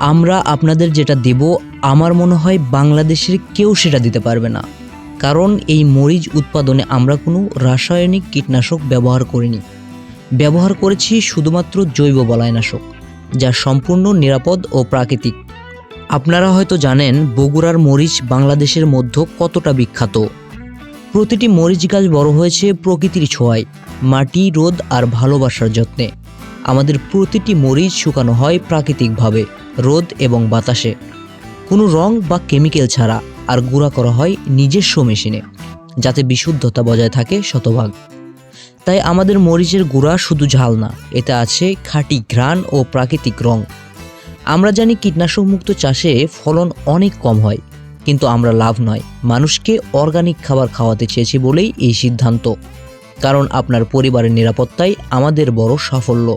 আমরা আপনাদের যেটা দেব আমার মনে হয় বাংলাদেশের কেউ সেটা দিতে পারবে না, কারণ এই মরিচ উৎপাদনে আমরা কোনো রাসায়নিক কীটনাশক ব্যবহার করিনি। ব্যবহার করেছি শুধুমাত্র জৈব বলাইনাশক, যা সম্পূর্ণ নিরাপদ ও প্রাকৃতিক। আপনারা হয়তো জানেন বগুড়ার মরিচ বাংলাদেশের মধ্যে কতটা বিখ্যাত। প্রতিটি মরিচ গাছ বড় হয়েছে প্রকৃতির ছোঁয়ায়, মাটি, রোদ আর ভালোবাসার যত্নে। আমাদের প্রতিটি মরিচ শুকানো হয় প্রাকৃতিকভাবে, রোদ এবং বাতাসে, কোনো রং বা কেমিক্যাল ছাড়া, আর গুঁড়া করা হয় নিজস্ব মেশিনে, যাতে বিশুদ্ধতা বজায় থাকে শতভাগ। তাই আমাদের মরিচের গুঁড়া শুধু ঝাল না, এতে আছে খাঁটি ঘ্রাণ ও প্রাকৃতিক রং। আমরা জানি কীটনাশক মুক্ত চাষে ফলন অনেক কম হয়, কিন্তু আমরা লাভ নয়, মানুষকে অর্গানিক খাবার খাওয়াতে চেয়েছি বলেই এই সিদ্ধান্ত। কারণ আপনার পরিবারের নিরাপত্তাই আমাদের বড় সাফল্য।